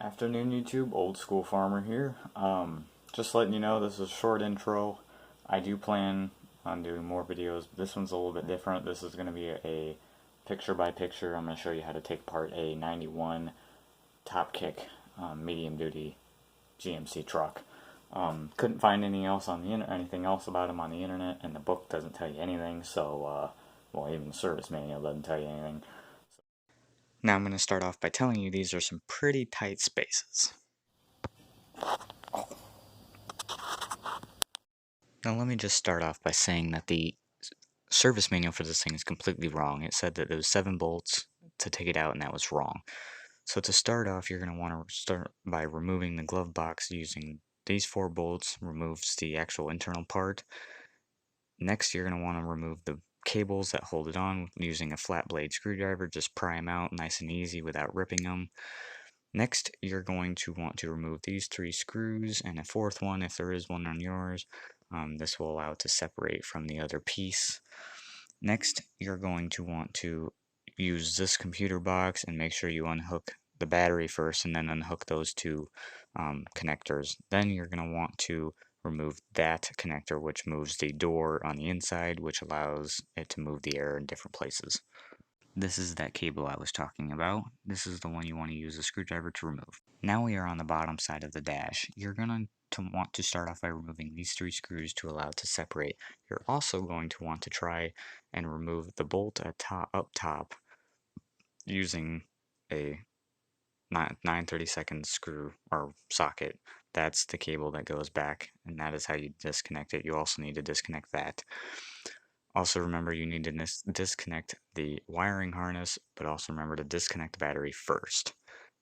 Afternoon YouTube, Old School Farmer here. Just letting you know this is a short intro. I do plan on doing more videos, but this one's a little bit different. This is going to be a picture by picture. I'm going to show you how to take apart a 91 TopKick medium duty GMC truck. Couldn't find anything else on the anything else about them on the internet, and the book doesn't tell you anything. So, well, even the service manual doesn't tell you anything. Now I'm going to start off by telling you these are some pretty tight spaces. Now let me just start off by saying that the service manual for this thing is completely wrong. It said that there was 7 bolts to take it out, and that was wrong. So to start off, you're going to want to start by removing the glove box using these 4 bolts, removes the actual internal part. Next, you're going to want to remove the cables that hold it on using a flat blade screwdriver. Just pry them out nice and easy without ripping them. Next, you're going to want to remove these 3 screws and a 4th one if there is one on yours. This will allow it to separate from the other piece. Next, you're going to want to use this computer box and make sure you unhook the battery first and then unhook those 2 connectors. Then you're going to want to remove that connector, which moves the door on the inside, which allows it to move the air in different places. This is that cable I was talking about. This is the one you want to use a screwdriver to remove. Now we are on the bottom side of the dash. You're going to want to start off by removing these 3 screws to allow it to separate. You're also going to want to try and remove the bolt up top using a 9/32 screw or socket. That's the cable that goes back, and that is how you disconnect it. You also need to disconnect that. Also remember you need to disconnect the wiring harness, but also remember to disconnect the battery first.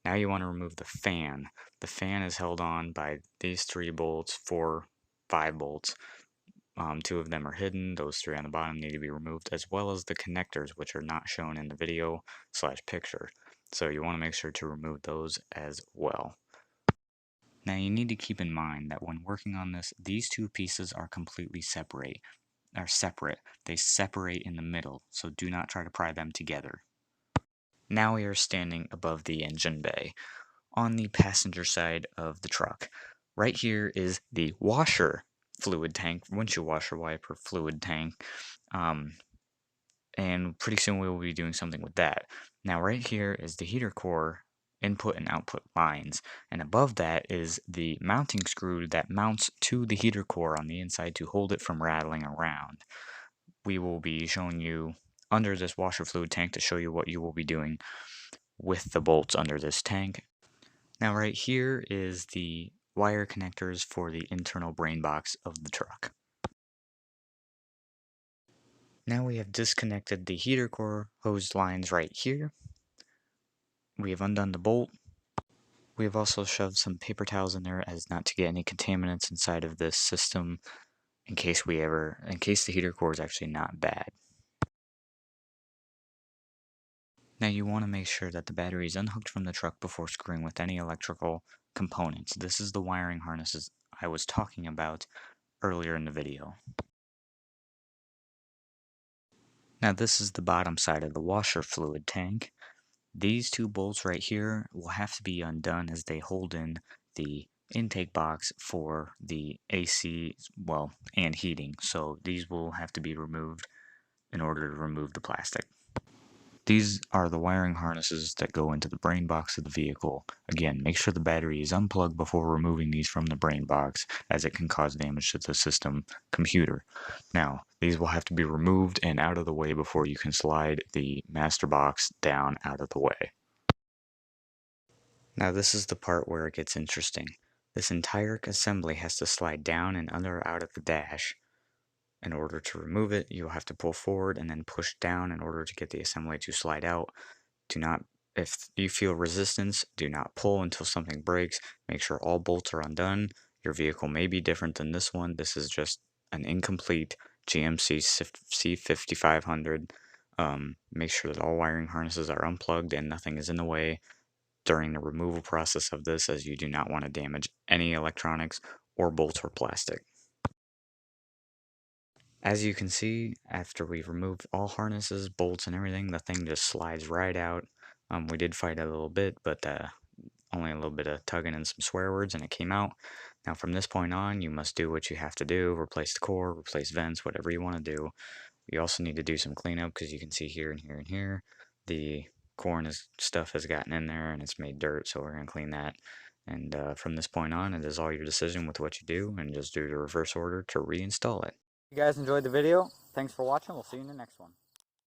Now you want to remove the fan. The fan is held on by these 3 bolts, 5 bolts. 2 of them are hidden. Those 3 on the bottom need to be removed, as well as the connectors, which are not shown in the video / picture. So you want to make sure to remove those as well. Now you need to keep in mind that when working on this, these 2 pieces are completely separate. They separate in the middle, so do not try to pry them together. Now we are standing above the engine bay on the passenger side of the truck. Right here is the washer fluid tank, windshield washer wiper fluid tank, and pretty soon we will be doing something with that. Now right here is the heater core input and output lines, and above that is the mounting screw that mounts to the heater core on the inside to hold it from rattling around. We will be showing you under this washer fluid tank to show you what you will be doing with the bolts under this tank. Now right here is the wire connectors for the internal brain box of the truck. Now we have disconnected the heater core hose lines right here. We have undone the bolt. We have also shoved some paper towels in there as not to get any contaminants inside of this system in case the heater core is actually not bad. Now you want to make sure that the battery is unhooked from the truck before screwing with any electrical components. This is the wiring harnesses I was talking about earlier in the video. Now this is the bottom side of the washer fluid tank. These 2 bolts right here will have to be undone as they hold in the intake box for the AC, and heating. So these will have to be removed in order to remove the plastic. These are the wiring harnesses that go into the brain box of the vehicle. Again, make sure the battery is unplugged before removing these from the brain box, as it can cause damage to the system computer. Now, these will have to be removed and out of the way before you can slide the master box down out of the way. Now this is the part where it gets interesting. This entire assembly has to slide down and under out of the dash. In order to remove it, you'll have to pull forward and then push down in order to get the assembly to slide out. If you feel resistance, do not pull until something breaks. Make sure all bolts are undone. Your vehicle may be different than this one. This is just an incomplete GMC C5500. Make sure that all wiring harnesses are unplugged and nothing is in the way during the removal process of this, as you do not want to damage any electronics or bolts or plastic. As you can see, after we've removed all harnesses, bolts, and everything, the thing just slides right out. We did fight a little bit, but only a little bit of tugging and some swear words, and it came out. Now from this point on, you must do what you have to do, replace the core, replace vents, whatever you want to do. You also need to do some cleanup, because you can see here and here and here, the core and stuff has gotten in there and it's made dirt, so we're going to clean that. And from this point on, it is all your decision with what you do, and just do the reverse order to reinstall it. If you guys enjoyed the video, thanks for watching. We'll see you in the next one.